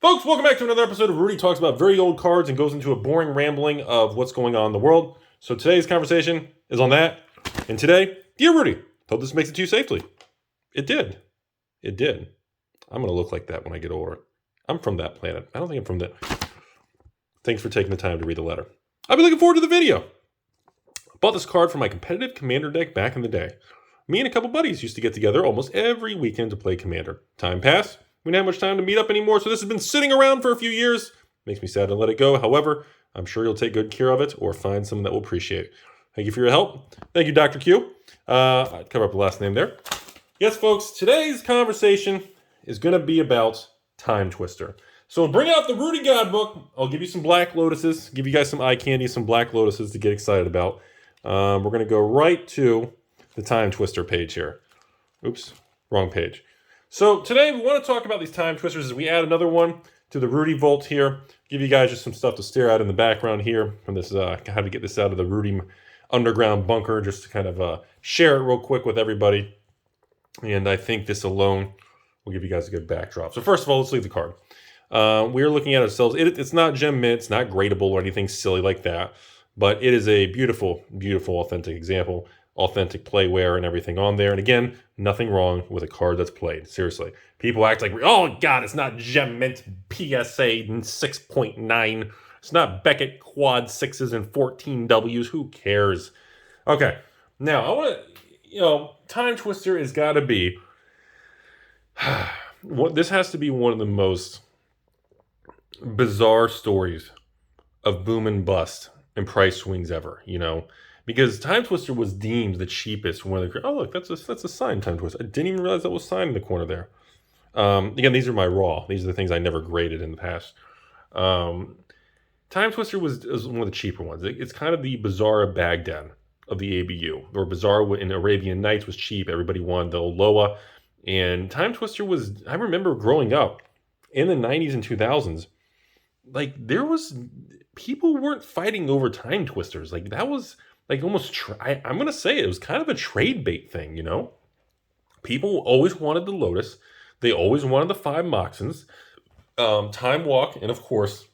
Folks, welcome back to another episode of Rudy Talks About Very Old Cards and goes into a boring rambling of what's going on in the world. So today's conversation is on that. And today, dear Rudy, hope this makes it to you safely. It did. It did. I'm going to look like that when I get older. I'm from that planet. I don't think I'm from that. Thanks for taking the time to read the letter. I've been looking forward to the video. I bought this card for my competitive Commander deck back in the day. Me and a couple buddies used to get together almost every weekend to play Commander. Time passed. We didn't have much time to meet up anymore, so this has been sitting around for a few years. Makes me sad to let it go. However, I'm sure you'll take good care of it or find someone that will appreciate it. Thank you for your help. Thank you, Dr. Q. I'd cover up the last name there. Yes, folks, today's conversation is going to be about TimeTwister. So bring out the Rudy God book. I'll give you some black lotuses, give you guys some eye candy, some black lotuses to get excited about. We're going to go right to the TimeTwister page here. Oops, wrong page. So today we want to talk about these TimeTwisters as we add another one to the Rudy Vault here. Give you guys just some stuff to stare at in the background here from this, how to get this out of the Rudy underground bunker, just to kind of share it real quick with everybody. And I think this alone will give you guys a good backdrop. So first of all, let's leave the card. We're looking at ourselves. It's not gem mint, it's not gradable or anything silly like that, but it is a beautiful, beautiful, authentic example. Authentic playware and everything on there. And again, nothing wrong with a card that's played. Seriously. People act like, oh God, it's not Gem Mint PSA 6.9. It's not Beckett Quad 6s and 14 Ws. Who cares? Okay. Now, I want to, TimeTwister has got to be, this has to be one of the most bizarre stories of boom and bust and price swings ever, Because TimeTwister was deemed the cheapest one of the... Oh, look, that's a signed TimeTwister. I didn't even realize that was signed in the corner there. Again, these are my raw. These are the things I never graded in the past. TimeTwister was one of the cheaper ones. It's kind of the Bazaar of Baghdad of the ABU. Or Bazaar in Arabian Nights was cheap. Everybody wanted the Loa. And TimeTwister was... I remember growing up in the 90s and 2000s, like, there was... People weren't fighting over TimeTwisters. Like, that was... Like almost, I'm going to say it was kind of a trade bait thing, People always wanted the Lotus. They always wanted the 5 Moxons, Time Walk, and of course,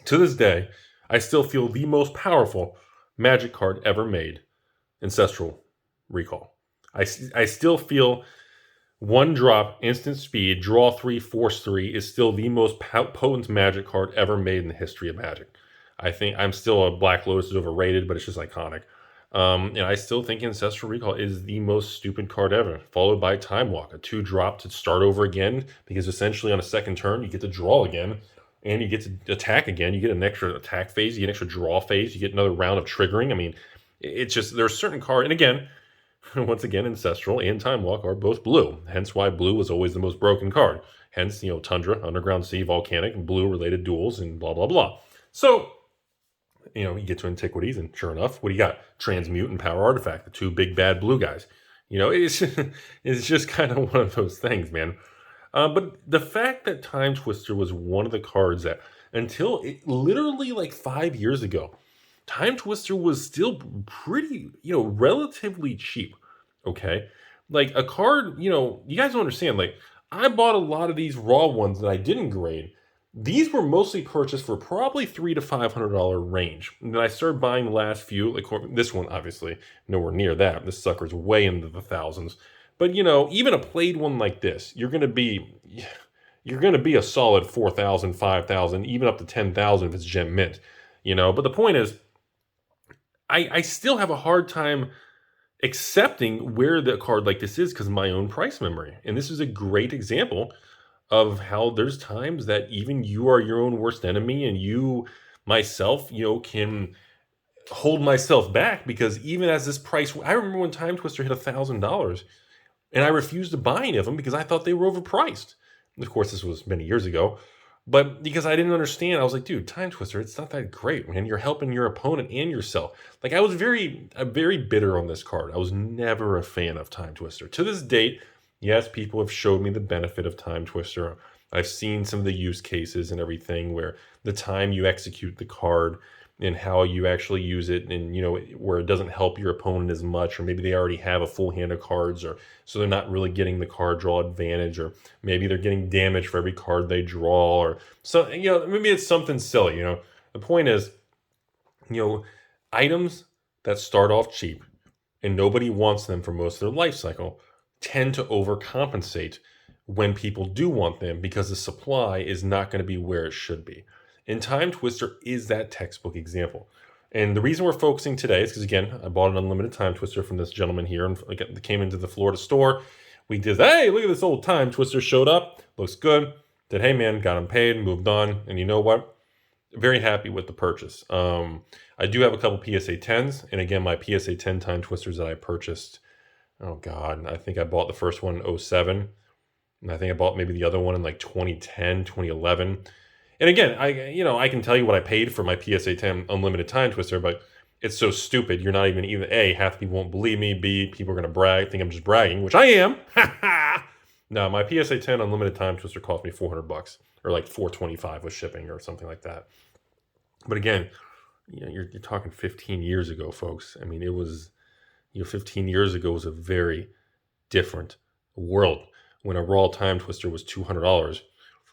to this day, I still feel the most powerful Magic card ever made, Ancestral Recall. I still feel 1 drop, instant speed, draw 3, force 3 is still the most potent Magic card ever made in the history of Magic. I think I'm still a Black Lotus is overrated, but it's just iconic. And I still think Ancestral Recall is the most stupid card ever, followed by Time Walk, a 2 drop to start over again, because essentially on a second turn, you get to draw again, and you get to attack again. You get an extra attack phase, you get an extra draw phase, you get another round of triggering. I mean, it's just, there's certain cards, and again, once again, Ancestral and Time Walk are both blue, hence why blue was always the most broken card. Hence, Tundra, Underground Sea, Volcanic, and blue-related duels, and blah, blah, blah. So, you get to Antiquities, and sure enough, what do you got? Transmute and Power Artifact, the 2 big bad blue guys. It's just kind of one of those things, man. But the fact that TimeTwister was one of the cards that, until literally like 5 years ago, TimeTwister was still pretty, relatively cheap, okay? Like a card, you guys don't understand, like, I bought a lot of these raw ones that I didn't grade. These were mostly purchased for probably $300 to $500 range. And then I started buying the last few, like this one, obviously, nowhere near that. This sucker's way into the thousands. But, even a played one like this, you're going to be a solid 4,000, 5,000, even up to 10,000 if it's gem mint, But the point is, I still have a hard time accepting where the card like this is because of my own price memory. And this is a great example of how there's times that even you are your own worst enemy, and myself, can hold myself back, because even as this price, I remember when TimeTwister hit $1,000, and I refused to buy any of them because I thought they were overpriced. Of course, this was many years ago, but because I didn't understand, I was like, dude, TimeTwister, it's not that great, man. You're helping your opponent and yourself. Like, I was very bitter on this card. I was never a fan of TimeTwister. To this date, yes, people have showed me the benefit of TimeTwister. I've seen some of the use cases and everything where the time you execute the card and how you actually use it, and where it doesn't help your opponent as much, or maybe they already have a full hand of cards, or so they're not really getting the card draw advantage, or maybe they're getting damage for every card they draw, or so maybe it's something silly. The point is, items that start off cheap and nobody wants them for most of their life cycle tend to overcompensate when people do want them, because the supply is not going to be where it should be. And TimeTwister is that textbook example. And the reason we're focusing today is because, again, I bought an unlimited TimeTwister from this gentleman here, and it came into the Florida store. We did, hey, look at this old TimeTwister, showed up, looks good. Did, hey man, got him paid, moved on. And you know what? Very happy with the purchase. I do have a couple PSA 10s, and again, my PSA 10 TimeTwisters that I purchased, oh God, I think I bought the first one in 2007, and I think I bought maybe the other one in like 2010, 2011. And again, I can tell you what I paid for my PSA 10 unlimited TimeTwister, but it's so stupid. You're not even A, half the people won't believe me. B, people are going to brag, think I'm just bragging, which I am. No, my PSA 10 unlimited TimeTwister cost me $400, or like $425 with shipping or something like that. But again, you're talking 15 years ago, folks. I mean, it was, 15 years ago was a very different world when a raw TimeTwister was $200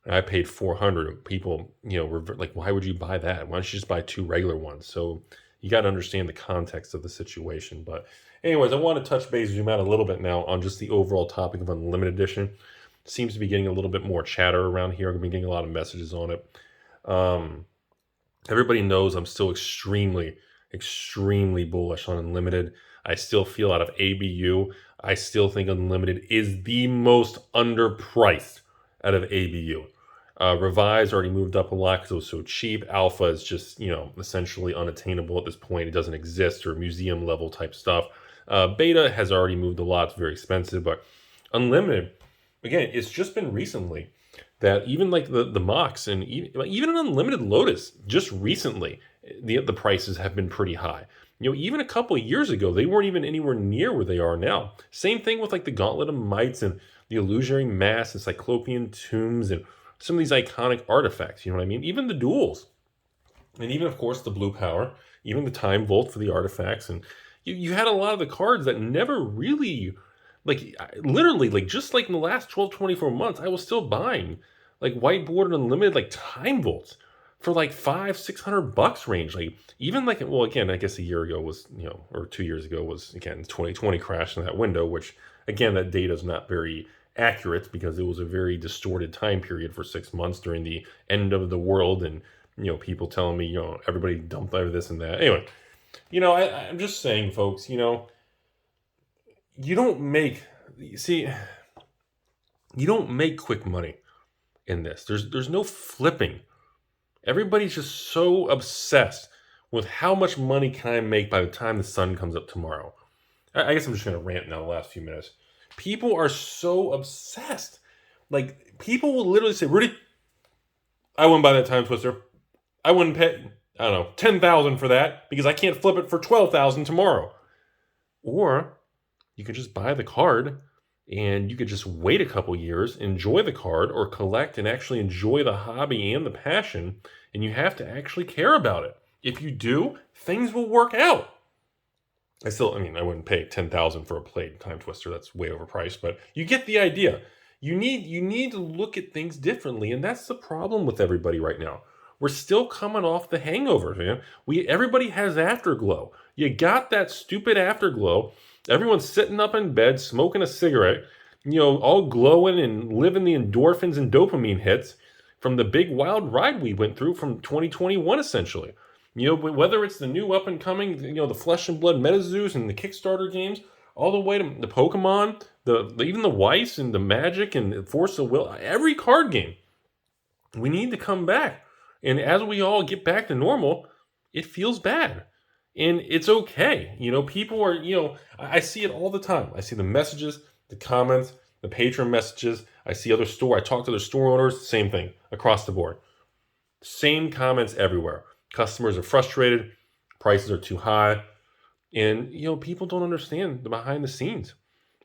and I paid $400. People, were like, why would you buy that? Why don't you just buy two regular ones? So you got to understand the context of the situation. But anyways, I want to touch base, zoom out a little bit now on just the overall topic of Unlimited Edition. Seems to be getting a little bit more chatter around here. I've been getting a lot of messages on it. Everybody knows I'm still extremely, extremely bullish on Unlimited. I still feel out of ABU, I still think Unlimited is the most underpriced out of ABU. Revise already moved up a lot because it was so cheap. Alpha is just, essentially unattainable at this point. It doesn't exist, or museum level type stuff. Beta has already moved a lot. It's very expensive, but Unlimited, again, it's just been recently that even like the Mox and even an Unlimited Lotus, just recently, the prices have been pretty high. Even a couple of years ago, they weren't even anywhere near where they are now. Same thing with like the Gauntlet of Mites and the Illusionary Mask and Cyclopean Tombs and some of these iconic artifacts. You know what I mean? Even the duels. And even, of course, the Blue Power, even the Time Vault for the artifacts. And you had a lot of the cards that never really, like, literally, like, just like in the last 12, 24 months, I was still buying, like, Whiteboard and Unlimited, like, Time Vaults for, like, $500-600 range. Like, even, like, well, again, I guess a year ago was, or 2 years ago was, again, 2020 crashed in that window, which, again, that data is not very accurate because it was a very distorted time period for 6 months during the end of the world, and people telling me everybody dumped over this and that. Anyway, I'm just saying, folks, you don't make quick money in this. There's no flipping. Everybody's just so obsessed with how much money can I make by the time the sun comes up tomorrow. I guess I'm just going to rant now the last few minutes. People are so obsessed. Like, people will literally say, Rudy, I wouldn't buy that TimeTwister. I wouldn't pay, I don't know, $10,000 for that because I can't flip it for $12,000 tomorrow. Or you could just buy the card and you could just wait a couple years, enjoy the card, or collect and actually enjoy the hobby and the passion, and you have to actually care about it. If you do, things will work out. I wouldn't pay $10,000 for a played TimeTwister. That's way overpriced, but you get the idea. You need to look at things differently, and that's the problem with everybody right now. We're still coming off the hangover, man. Everybody has afterglow. You got that stupid afterglow. Everyone's sitting up in bed, smoking a cigarette, all glowing and living the endorphins and dopamine hits from the big wild ride we went through from 2021, essentially. Whether it's the new up and coming, the Flesh and Blood MetaZoos and the Kickstarter games, all the way to the Pokemon, even the Weiss and the Magic and Force of Will, every card game. We need to come back. And as we all get back to normal, it feels bad. And it's okay. People are, I see it all the time. I see the messages, the comments, the Patron messages. I see I talk to other store owners, same thing across the board. Same comments everywhere. Customers are frustrated, prices are too high, and people don't understand the behind the scenes.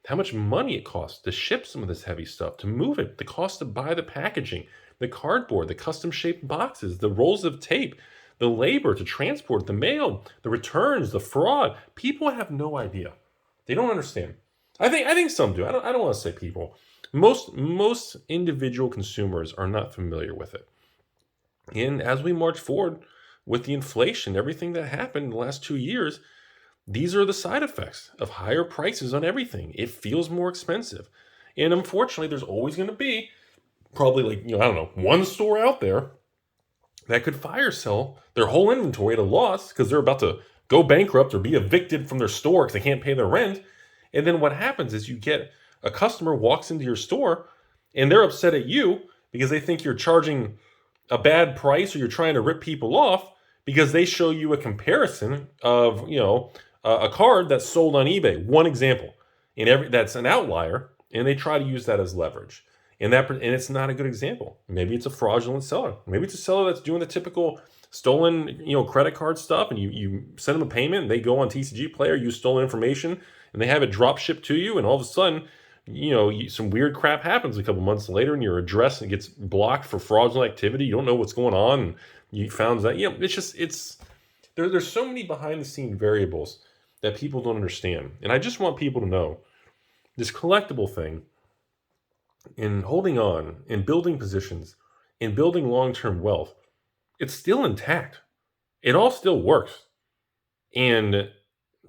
How much money it costs to ship some of this heavy stuff, to move it, the cost to buy the packaging, the cardboard, the custom shaped boxes, the rolls of tape, the labor to transport, the mail, the returns, the fraud. People have no idea. They don't understand. I think some do. I don't want to say people. Most individual consumers are not familiar with it. And as we march forward with the inflation, everything that happened in the last 2 years, these are the side effects of higher prices on everything. It feels more expensive. And unfortunately, there's always going to be probably I don't know, one store out there that could fire sell their whole inventory at a loss because they're about to go bankrupt or be evicted from their store because they can't pay their rent. And then what happens is you get a customer walks into your store and they're upset at you because they think you're charging a bad price or you're trying to rip people off because they show you a comparison of, a card that's sold on eBay. One example. And that's an outlier, and they try to use that as leverage. And it's not a good example. Maybe it's a fraudulent seller. Maybe it's a seller that's doing the typical stolen, credit card stuff, and you send them a payment, and they go on TCG Player, use stolen information, and they have it drop shipped to you, and all of a sudden, some weird crap happens a couple months later, and your address gets blocked for fraudulent activity. You don't know what's going on. And you found that, there's so many behind the scene variables that people don't understand. And I just want people to know this collectible thing in holding on, in building positions, in building long-term wealth, it's still intact. It all still works. And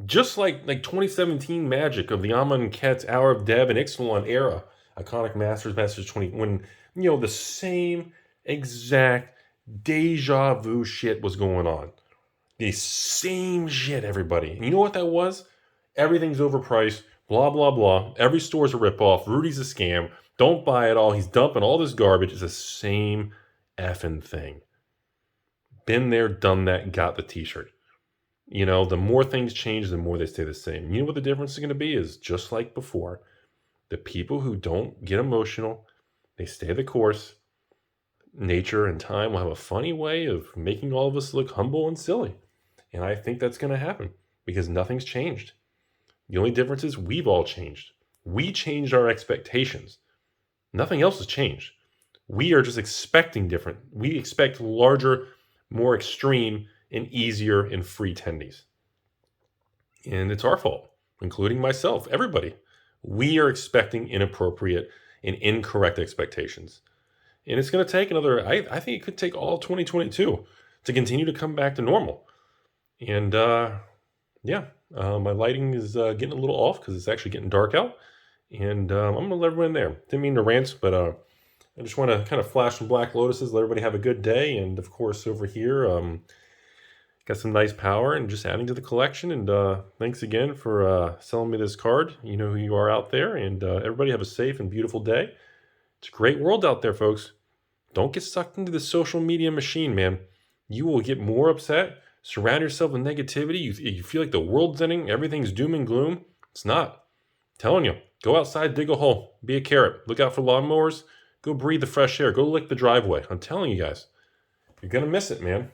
just like 2017 magic of the Amonkhet, Hour of Deb, and Ixalan era, Iconic Masters 20, when, the same exact deja vu shit was going on. The same shit, everybody. And you know what that was? Everything's overpriced, blah, blah, blah. Every store's a ripoff. Rudy's a scam. Don't buy it all. He's dumping all this garbage. It's the same effing thing. Been there, done that, got the t-shirt. The more things change, the more they stay the same. You know what the difference is going to be is just like before. The people who don't get emotional, they stay the course. Nature and time will have a funny way of making all of us look humble and silly. And I think that's going to happen because nothing's changed. The only difference is we've all changed. We changed our expectations. Nothing else has changed. We are just expecting different. We expect larger, more extreme, and easier and free tendies. And it's our fault, including myself, everybody. We are expecting inappropriate and incorrect expectations. And it's going to take I think it could take all 2022 to continue to come back to normal. And my lighting is getting a little off because it's actually getting dark out. And I'm going to let everyone in there. Didn't mean to rant, but I just want to kind of flash some Black Lotuses, let everybody have a good day. And of course, over here, got some nice power and just adding to the collection. And thanks again for selling me this card. You know who you are out there. And everybody have a safe and beautiful day. It's a great world out there, folks. Don't get sucked into the social media machine, man. You will get more upset. Surround yourself with negativity. You feel like the world's ending. Everything's doom and gloom. It's not. I'm telling you, go outside, dig a hole, be a carrot. Look out for lawnmowers. Go breathe the fresh air. Go lick the driveway. I'm telling you guys, you're going to miss it, man.